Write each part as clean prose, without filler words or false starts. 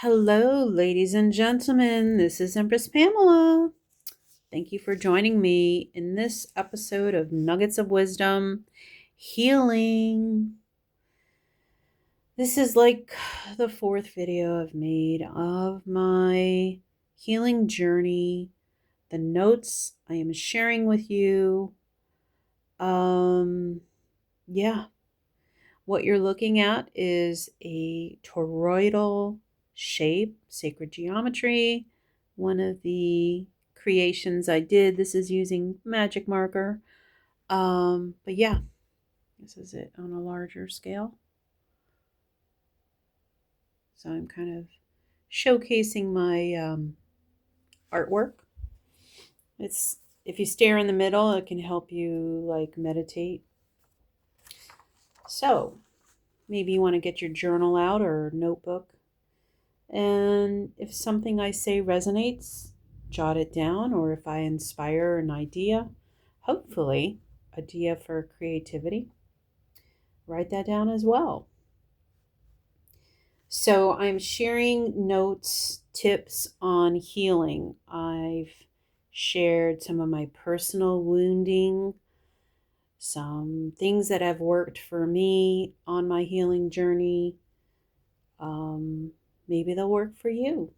Hello, ladies and gentlemen. This is Empress Pamela. Thank you for joining me in this episode of Nuggets of Wisdom Healing. This is like the fourth video I've made of my healing journey, the notes I am sharing with you. Um, yeah, what you're looking at is a toroidal shape, sacred geometry. One of the creations I did. This is using magic marker. But yeah, this is it on a larger scale. So I'm kind of showcasing my artwork. It's if you stare in the middle, it can help you like meditate. So maybe you want to get your journal out or notebook. And if something I say resonates, jot it down, or if I inspire an idea, hopefully, idea for creativity, write that down as well. So I'm sharing notes, tips on healing. I've shared some of my personal wounding, some things that have worked for me on my healing journey. Um, Maybe they'll work for you.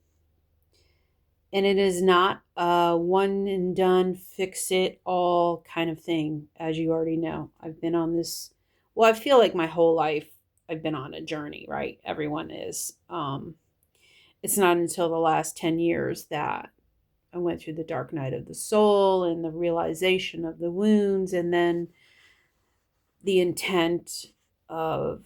And it is not a one and done, fix it all kind of thing, as you already know. I've been on this, well, I feel like my whole life I've been on a journey, right? Everyone is. It's not until the last 10 years that I went through the dark night of the soul and the realization of the wounds, and then the intent of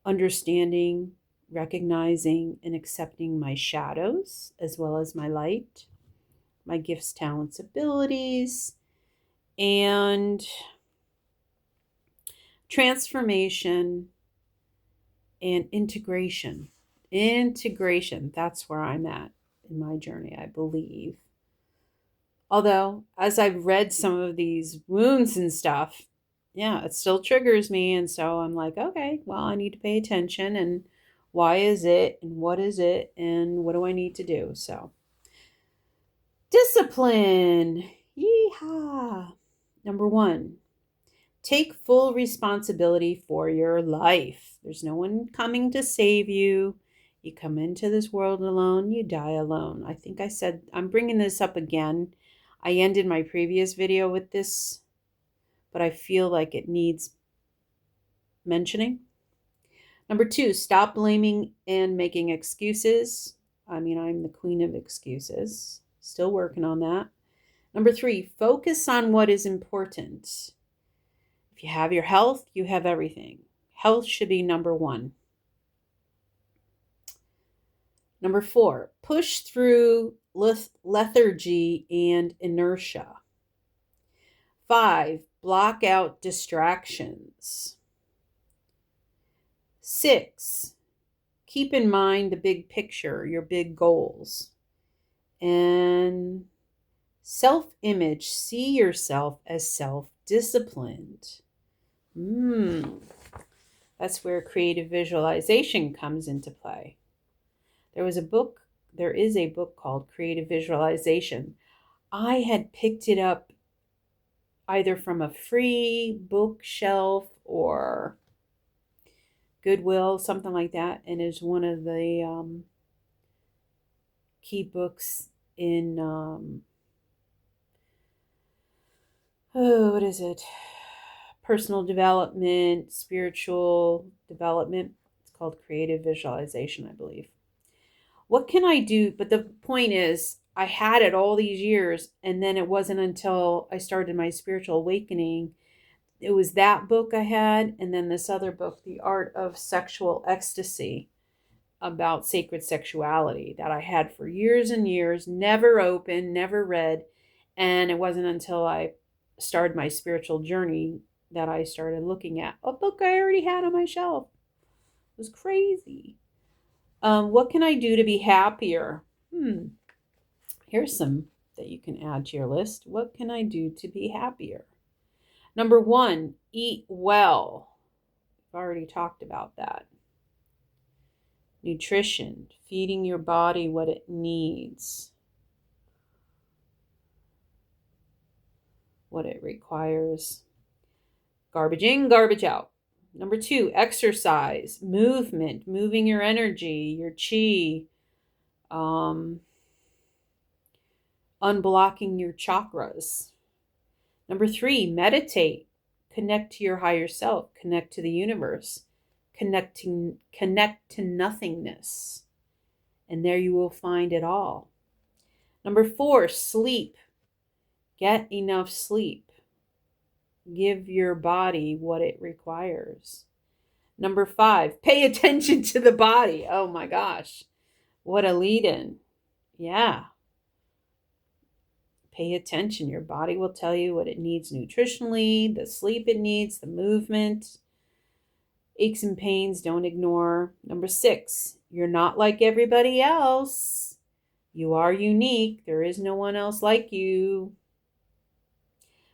understanding, recognizing, and accepting my shadows as well as my light, my gifts, talents, abilities, and transformation and integration. Integration, that's where I'm at in my journey, I believe. Although, as I've read some of these wounds and stuff, yeah, it still triggers me. And so I'm like, okay, well, I need to pay attention. And why is it? And what is it? And what do I need to do? So, discipline. Yeehaw. Number one, take full responsibility for your life. There's no one coming to save you. You come into this world alone, you die alone. I think I said, I'm bringing this up again. I ended my previous video with this, but I feel like it needs mentioning. Number two, stop blaming and making excuses. I mean, I'm the queen of excuses. Still working on that. Number three, focus on what is important. If you have your health, you have everything. Health should be number one. Number four, push through lethargy and inertia. Five, block out distractions. Six, keep in mind the big picture, your big goals. And self-image, see yourself as self-disciplined. That's where creative visualization comes into play. There is a book called Creative Visualization. I had picked it up either from a free bookshelf or Goodwill, something like that, and is one of the key books in, what is it? Personal development, spiritual development. It's called Creative Visualization, I believe. What can I do? But the point is, I had it all these years, and then it wasn't until I started my spiritual awakening. It was that book I had, and then this other book, The Art of Sexual Ecstasy, about sacred sexuality, that I had for years and years, never opened, never read. And it wasn't until I started my spiritual journey that I started looking at a book I already had on my shelf. It was crazy. What can I do to be happier? Here's some that you can add to your list. What can I do to be happier? Number one, eat well. I've already talked about that. Nutrition, feeding your body what it needs, what it requires. Garbage in, garbage out. Number 2, exercise, movement, moving your energy, your chi, unblocking your chakras. Number 3, meditate, connect to your higher self, connect to the universe, connect to nothingness. And there you will find it all. Number 4, sleep. Get enough sleep. Give your body what it requires. Number 5, pay attention to the body. Oh my gosh. What a lead in. Yeah. Pay attention. Your body will tell you what it needs nutritionally, the sleep it needs, the movement. Aches and pains, don't ignore. Number 6, you're not like everybody else. You are unique. There is no one else like you.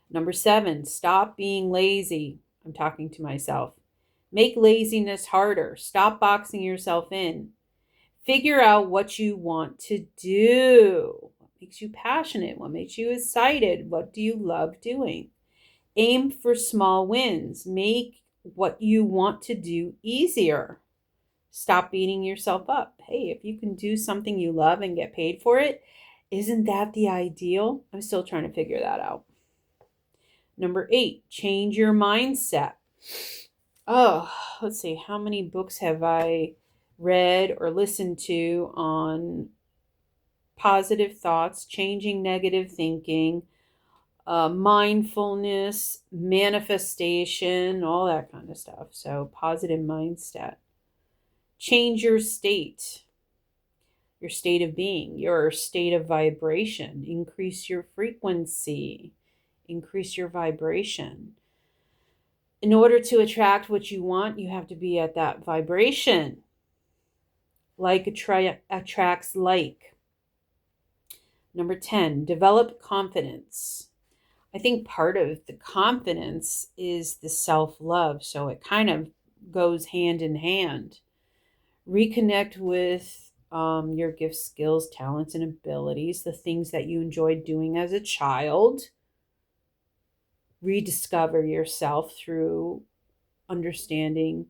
Number 7, stop being lazy. I'm talking to myself. Make laziness harder. Stop boxing yourself in. Figure out what you want to do. What makes you passionate? What makes you excited? What do you love doing? Aim for small wins. Make what you want to do easier. Stop beating yourself up. Hey, if you can do something you love and get paid for it, isn't that the ideal? I'm still trying to figure that out. Number 8, change your mindset. Oh, let's see. How many books have I read or listened to on positive thoughts, changing negative thinking, mindfulness, manifestation, all that kind of stuff. So positive mindset. Change your state of being, your state of vibration. Increase your frequency, increase your vibration. In order to attract what you want, you have to be at that vibration. Like attracts like. Number 10, develop confidence. I think part of the confidence is the self-love, so it kind of goes hand in hand. Reconnect with your gifts, skills, talents, and abilities, the things that you enjoyed doing as a child. Rediscover yourself through understanding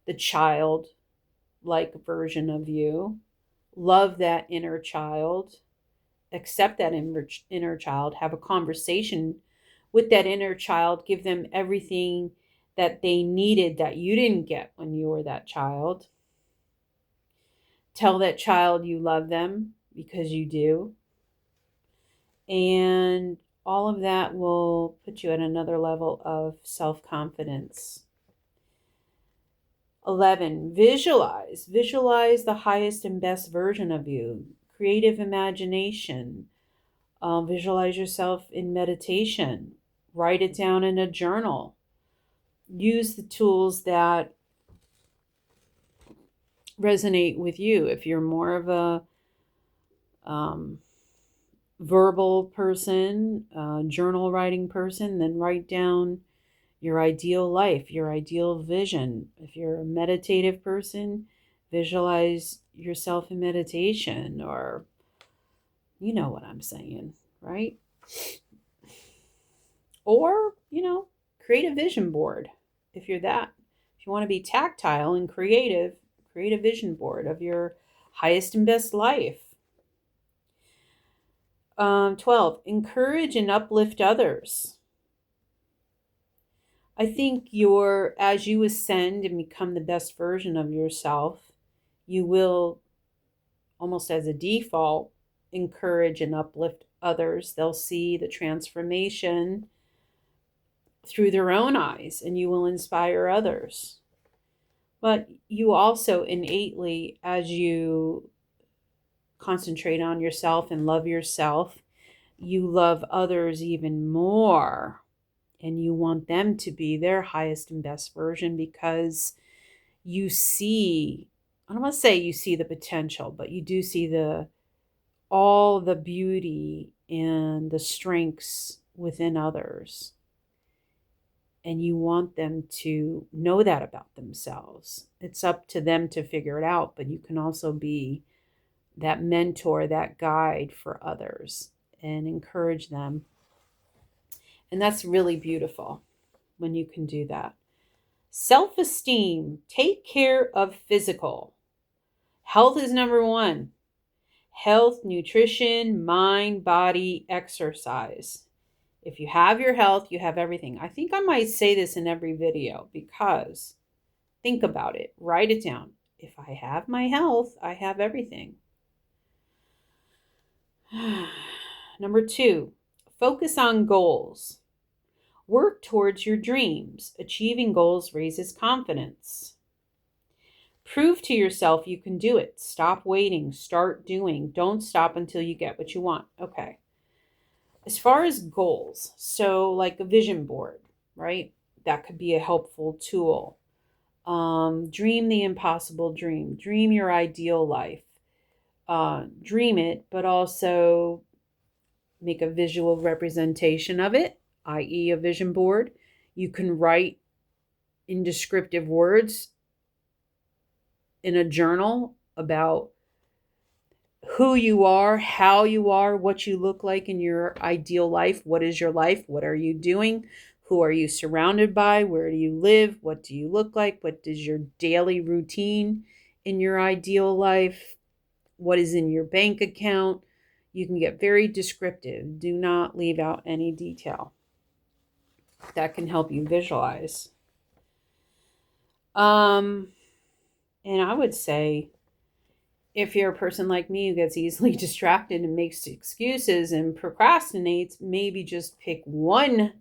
the child-like version of you. Love that inner child. Accept that inner child. Have a conversation with that inner child. Give them everything that they needed that you didn't get when you were that child. Tell that child you love them because you do. And all of that will put you at another level of self-confidence. 11, visualize. Visualize the highest and best version of you. Creative imagination. Visualize yourself in meditation. Write it down in a journal. Use the tools that resonate with you. If you're more of a verbal person, journal writing person, then write down your ideal life, your ideal vision. If you're a meditative person, visualize yourself in meditation, or you know what I'm saying, right? Or, create a vision board if you're that. If you want to be tactile and creative, create a vision board of your highest and best life. 12, encourage and uplift others. I think as you ascend and become the best version of yourself, you will, almost as a default, encourage and uplift others. They'll see the transformation through their own eyes, and you will inspire others. But you also innately, as you concentrate on yourself and love yourself, you love others even more, and you want them to be their highest and best version, because you see, I don't want to say you see the potential, but you do see all the beauty and the strengths within others. and you want them to know that about themselves. It's up to them to figure it out, but you can also be that mentor, that guide for others and encourage them. And that's really beautiful when you can do that. Self-esteem, take care of physical. Health is number one. Health, nutrition, mind, body, exercise. If you have your health, you have everything. I think I might say this in every video because think about it, write it down. If I have my health, I have everything. Number two, focus on goals. Work towards your dreams. Achieving goals raises confidence. Prove to yourself you can do it. Stop waiting. Start doing. Don't stop until you get what you want. Okay. As far as goals, so like a vision board, right? That could be a helpful tool. Dream the impossible dream. Dream your ideal life. Dream it, but also make a visual representation of it, i.e. a vision board. You can write in descriptive words in a journal about who you are, how you are, what you look like in your ideal life. What is your life? What are you doing? Who are you surrounded by? Where do you live? What do you look like? What is your daily routine in your ideal life? What is in your bank account? You can get very descriptive. Do not leave out any detail. That can help you visualize. And I would say, if you're a person like me who gets easily distracted and makes excuses and procrastinates, maybe just pick one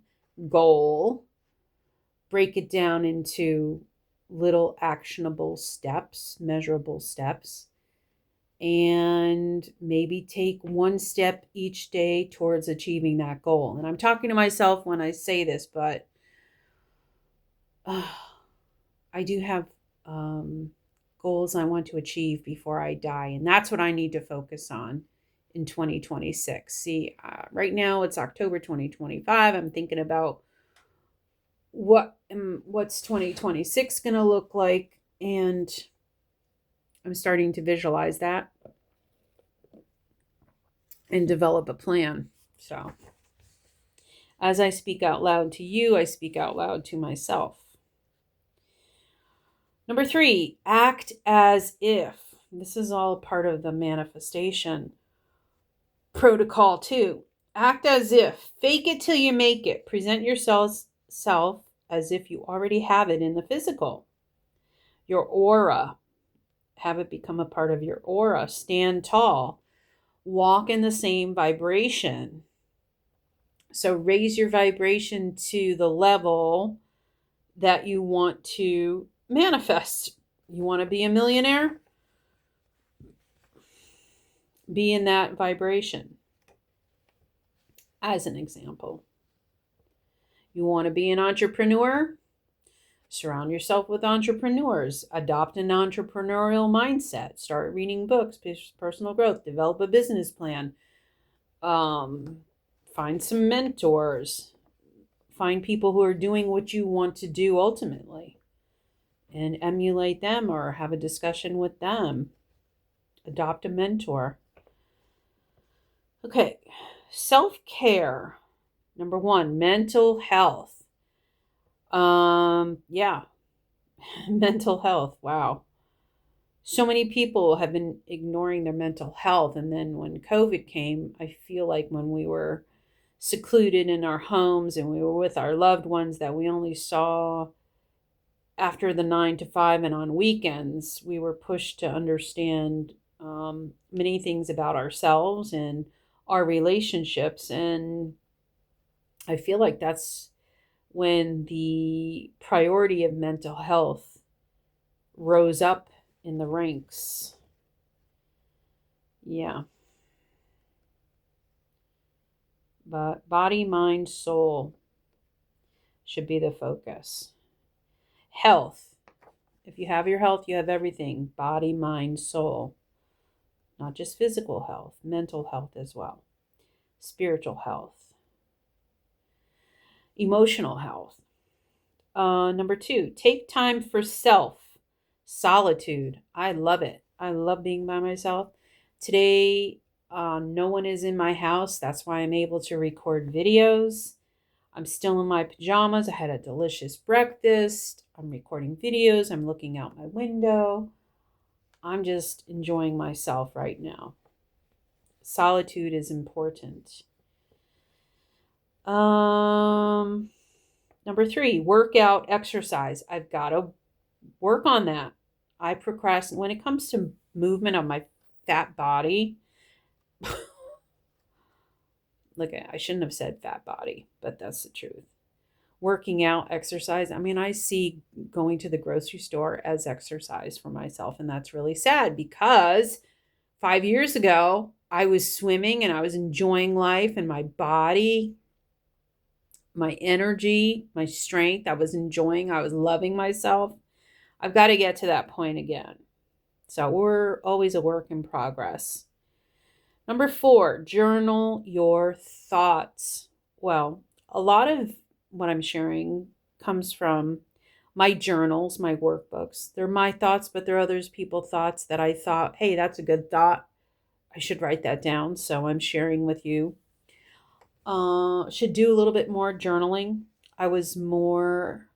goal, break it down into little actionable steps, measurable steps, and maybe take one step each day towards achieving that goal. And I'm talking to myself when I say this, but I do have goals I want to achieve before I die. And that's what I need to focus on in 2026. See, right now it's October 2025. I'm thinking about what's 2026 going to look like. And I'm starting to visualize that and develop a plan. So as I speak out loud to you, I speak out loud to myself. Number three, act as if. This is all part of the manifestation protocol too. Act as if. Fake it till you make it. Present yourself as if you already have it in the physical. Your aura. Have it become a part of your aura. Stand tall. Walk in the same vibration. So raise your vibration to the level that you want to manifest. You want to be a millionaire? Be in that vibration. As an example. You want to be an entrepreneur? Surround yourself with entrepreneurs. Adopt an entrepreneurial mindset. Start reading books, personal growth, develop a business plan. Find some mentors. Find people who are doing what you want to do ultimately and emulate them or have a discussion with them. Adopt a mentor. Okay, self-care. Number one, mental health. Yeah, mental health. Wow. So many people have been ignoring their mental health. And then when COVID came, I feel like when we were secluded in our homes and we were with our loved ones that we only saw after the 9 to 5 and on weekends, we were pushed to understand many things about ourselves and our relationships. And I feel like that's when the priority of mental health rose up in the ranks. Yeah. But body, mind, soul should be the focus. Health. If you have your health, you have everything. Body, mind, soul. Not just physical health, mental health as well. Spiritual health. Emotional health. Number 2, take time for self. Solitude. I love it. I love being by myself. Today, no one is in my house. That's why I'm able to record videos. I'm still in my pajamas. I had a delicious breakfast. I'm recording videos. I'm looking out my window. I'm just enjoying myself right now. Solitude is important. Number 3, workout, exercise. I've got to work on that. I procrastinate when it comes to movement of my fat body. Look, I shouldn't have said fat body, but that's the truth. Working out, exercise. I mean, I see going to the grocery store as exercise for myself, and that's really sad because 5 years ago, I was swimming and I was enjoying life and my body, my energy, my strength. I was enjoying, I was loving myself. I've got to get to that point again. So we're always a work in progress. Number 4, journal your thoughts. Well, a lot of what I'm sharing comes from my journals, my workbooks. They're my thoughts, but they're others people's thoughts that I thought, hey, that's a good thought. I should write that down. So I'm sharing with you. Should do a little bit more journaling. I was more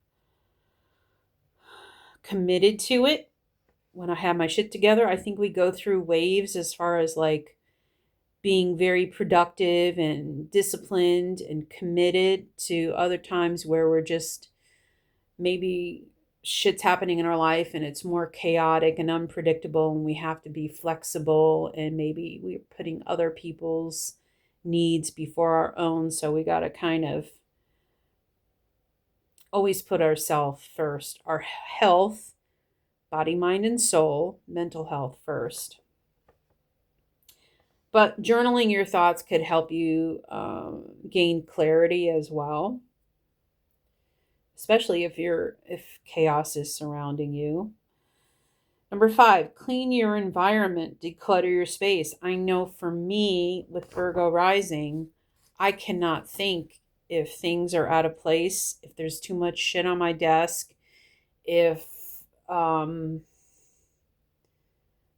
committed to it when I had my shit together. I think we go through waves as far as like being very productive and disciplined and committed to other times where we're just maybe shit's happening in our life and it's more chaotic and unpredictable and we have to be flexible and maybe we're putting other people's needs before our own. So we got to kind of always put ourselves first, our health, body, mind, and soul, mental health first. But journaling your thoughts could help you gain clarity as well, especially if chaos is surrounding you. Number 5, clean your environment, declutter your space. I know for me with Virgo rising, I cannot think if things are out of place, if there's too much shit on my desk, if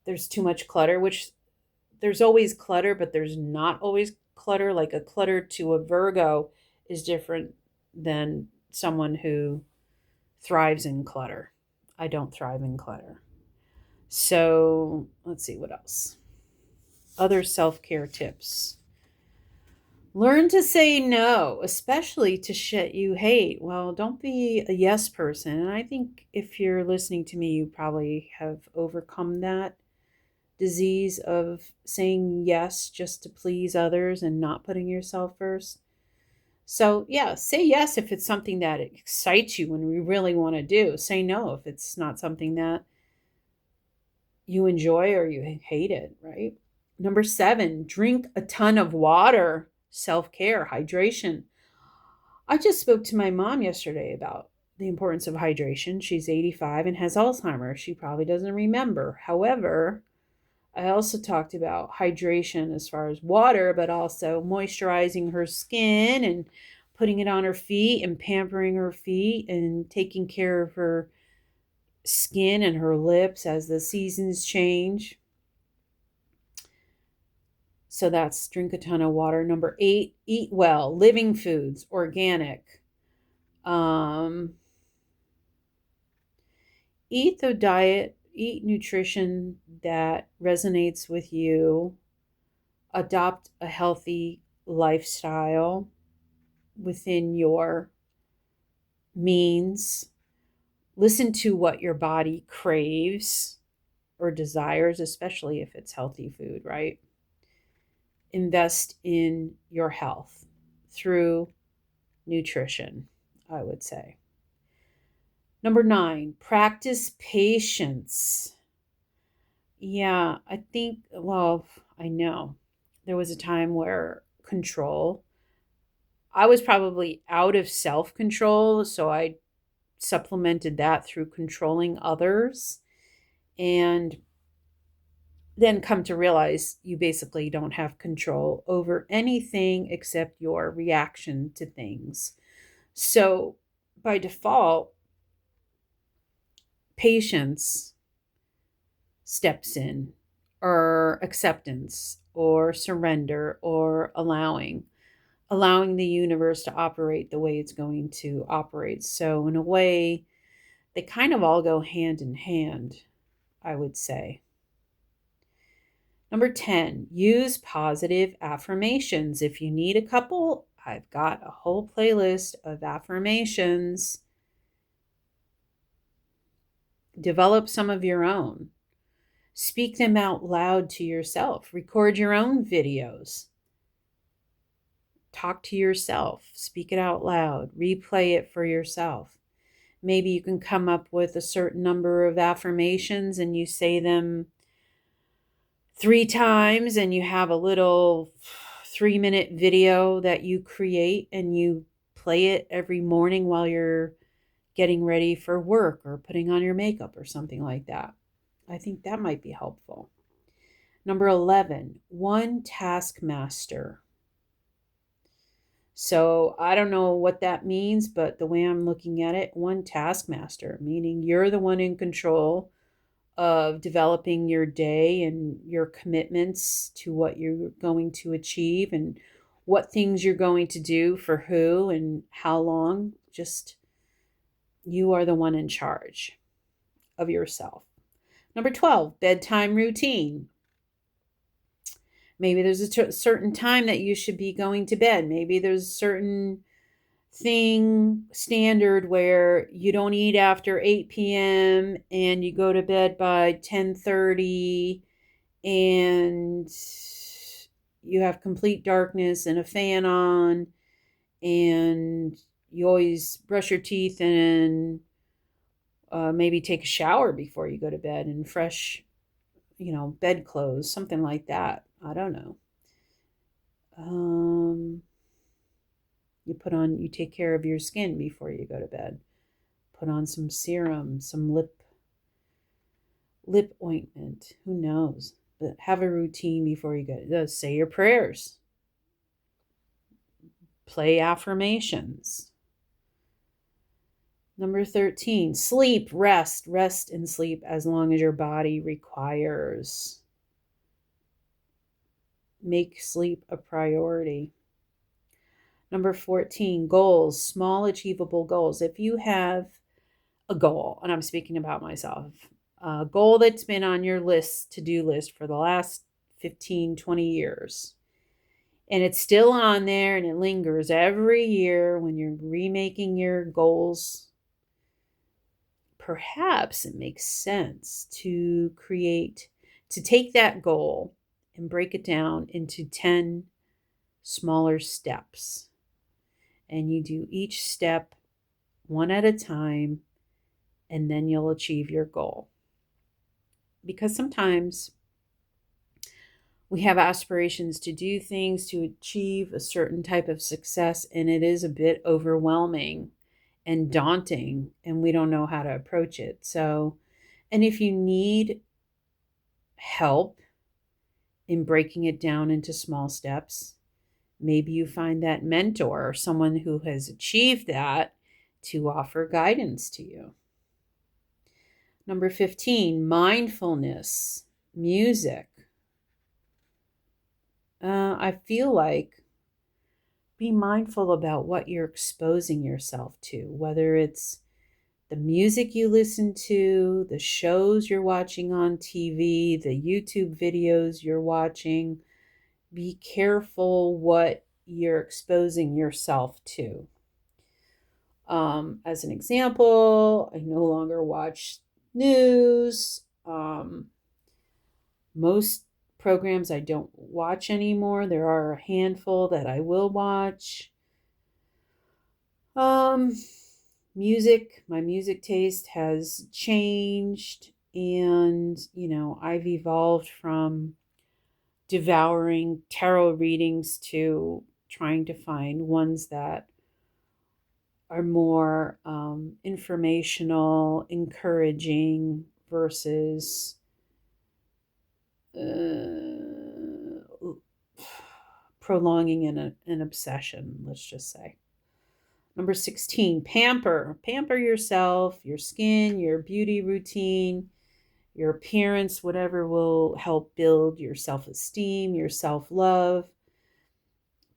there's too much clutter, which there's always clutter, but there's not always clutter. Like a clutter to a Virgo is different than someone who thrives in clutter. I don't thrive in clutter. So let's see what else. Other self-care tips. Learn to say no, especially to shit you hate. Well, don't be a yes person. And I think if you're listening to me, you probably have overcome that disease of saying yes just to please others and not putting yourself first. So, yeah, say yes if it's something that excites you and we really want to do. Say no if it's not something that you enjoy or you hate it, right? Number 7, drink a ton of water, self care, hydration. I just spoke to my mom yesterday about the importance of hydration. She's 85 and has Alzheimer's. She probably doesn't remember. However, I also talked about hydration as far as water, but also moisturizing her skin and putting it on her feet and pampering her feet and taking care of her skin and her lips as the seasons change. So that's drink a ton of water. Number 8, eat well, living foods, organic. Eat the diet, eat nutrition that resonates with you. Adopt a healthy lifestyle within your means. Listen to what your body craves or desires, especially if it's healthy food, right? Invest in your health through nutrition, I would say. Number 9, practice patience. Yeah, I know there was a time where I was probably out of self control, so I supplemented that through controlling others and then come to realize you basically don't have control over anything except your reaction to things. So by default, patience steps in, or acceptance, or surrender, or allowing the universe to operate the way it's going to operate. So, in a way, they kind of all go hand in hand, I would say. Number 10, use positive affirmations. If you need a couple, I've got a whole playlist of affirmations. Develop some of your own. Speak them out loud to yourself. Record your own videos. Talk to yourself. Speak it out loud. Replay it for yourself. Maybe you can come up with a certain number of affirmations and you say them 3 times, and you have a little 3-minute video that you create and you play it every morning while you're getting ready for work or putting on your makeup or something like that. I think that might be helpful. Number 11, one taskmaster. So I don't know what that means, but the way I'm looking at it, one taskmaster, meaning you're the one in control of developing your day and your commitments to what you're going to achieve and what things you're going to do for who and how long. Just you are the one in charge of yourself. Number 12, bedtime routine. Maybe there's a certain time that you should be going to bed. Maybe there's a certain standard where you don't eat after 8 p.m. and you go to bed by 10:30 and you have complete darkness and a fan on and you always brush your teeth and maybe take a shower before you go to bed and fresh, bed clothes, something like that. I don't know. You take care of your skin before you go to bed. Put on some serum, some lip ointment. Who knows? But have a routine before you go. Say your prayers. Play affirmations. Number 13, sleep, rest and sleep as long as your body requires. Make sleep a priority. Number 14, goals, small achievable goals. If you have a goal, and I'm speaking about myself, a goal that's been on your to-do list for the last 15, 20 years, and it's still on there and it lingers every year when you're remaking your goals, perhaps it makes sense to take that goal and break it down into 10 smaller steps. And you do each step one at a time, and then you'll achieve your goal. Because sometimes we have aspirations to do things, to achieve a certain type of success, and it is a bit overwhelming and daunting, and we don't know how to approach it. So, and if you need help in breaking it down into small steps, maybe you find that mentor or someone who has achieved that to offer guidance to you. Number 15, mindfulness, music. I feel like be mindful about what you're exposing yourself to, whether it's the music you listen to, the shows you're watching on TV, the YouTube videos you're watching. Be careful what you're exposing yourself to. As an example, I no longer watch news. Most programs I don't watch anymore. There are a handful that I will watch. Music, my music taste has changed, and I've evolved from devouring tarot readings to trying to find ones that are more informational, encouraging versus prolonging an obsession, let's just say. Number 16, pamper. Pamper yourself, your skin, your beauty routine, your appearance, whatever will help build your self-esteem, your self-love.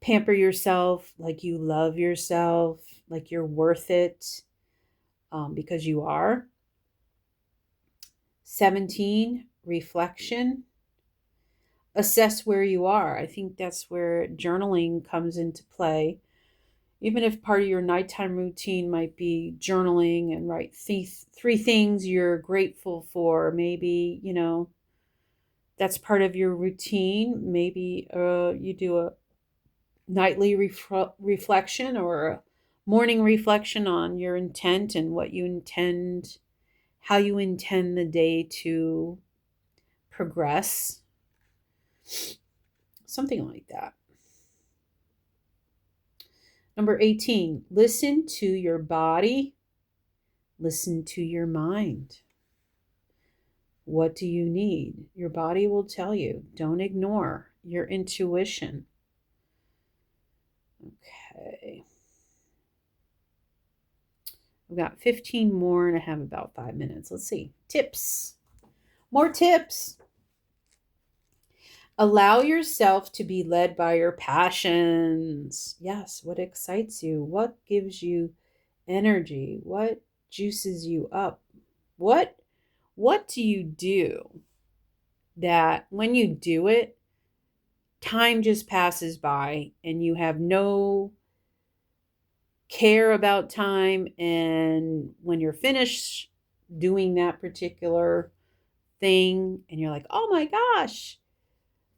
Pamper yourself like you love yourself, like you're worth it, because you are. 17, reflection. Assess where you are. I think that's where journaling comes into play. Even if part of your nighttime routine might be journaling and write three things you're grateful for, maybe, that's part of your routine. Maybe you do a nightly reflection or a morning reflection on your intent and what you intend, how you intend the day to progress. Something like that. Number 18, listen to your body, listen to your mind. What do you need? Your body will tell you. Don't ignore your intuition. Okay. We've got 15 more and I have about 5 minutes. Let's see. Tips. More tips. Allow yourself to be led by your passions. Yes, what excites you? What gives you energy? What juices you up? What do you do that when you do it, time just passes by and you have no care about time, and when you're finished doing that particular thing and you're like, "Oh my gosh,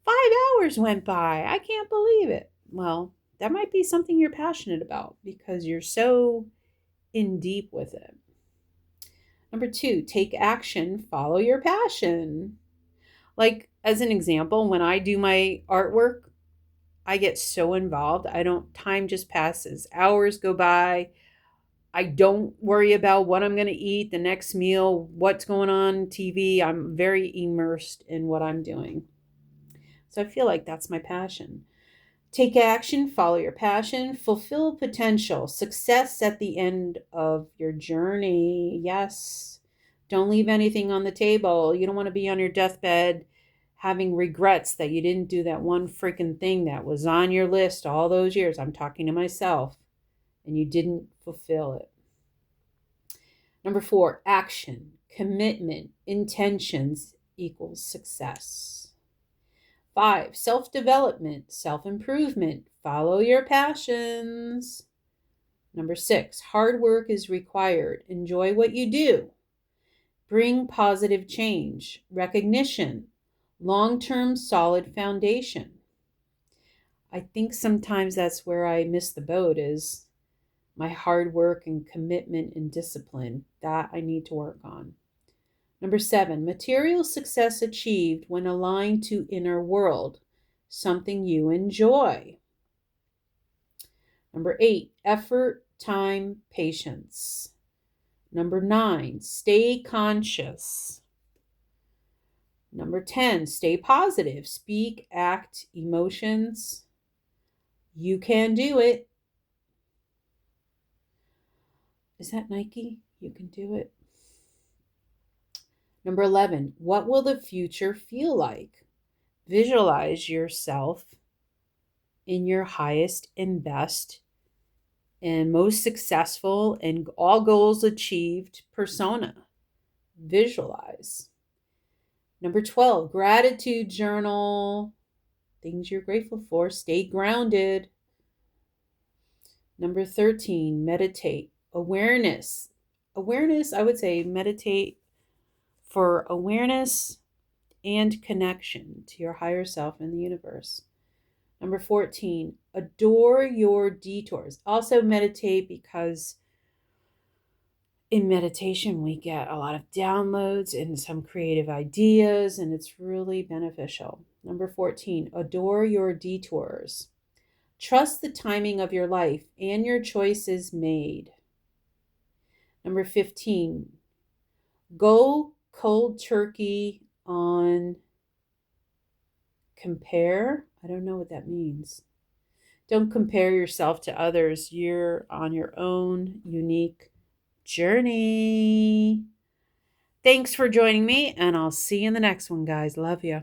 5 hours went by. I can't believe it." Well, that might be something you're passionate about because you're so in deep with it. Number 2, take action, follow your passion. Like, as an example, when I do my artwork, I get so involved. Time just passes. Hours go by. I don't worry about what I'm going to eat, the next meal, what's going on TV. I'm very immersed in what I'm doing. So I feel like that's my passion. Take action, follow your passion, fulfill potential, success at the end of your journey. Yes. Don't leave anything on the table. You don't want to be on your deathbed having regrets that you didn't do that one freaking thing that was on your list all those years. I'm talking to myself, and you didn't fulfill it. Number 4, action, commitment, intentions equals success. 5, self-development, self-improvement, follow your passions. Number 6, hard work is required. Enjoy what you do. Bring positive change, recognition, long-term solid foundation. I think sometimes that's where I miss the boat, is my hard work and commitment and discipline. That I need to work on. Number 7, material success achieved when aligned to inner world, something you enjoy. Number 8, effort, time, patience. Number 9, stay conscious. Number 10, stay positive, speak, act, emotions. You can do it. Is that Nike? You can do it. Number 11, what will the future feel like? Visualize yourself in your highest and best and most successful and all goals achieved persona. Visualize. Number 12, gratitude journal. Things you're grateful for. Stay grounded. Number 13, meditate. Awareness. Awareness, I would say meditate for awareness and connection to your higher self and the universe. Number 14, adore your detours. Also meditate, because in meditation we get a lot of downloads and some creative ideas, and it's really beneficial. Number 14, adore your detours. Trust the timing of your life and your choices made. Number 15, go cold turkey on compare. I don't know what that means. Don't compare yourself to others. You're on your own unique journey. Thanks for joining me, and I'll see you in the next one, guys. Love you.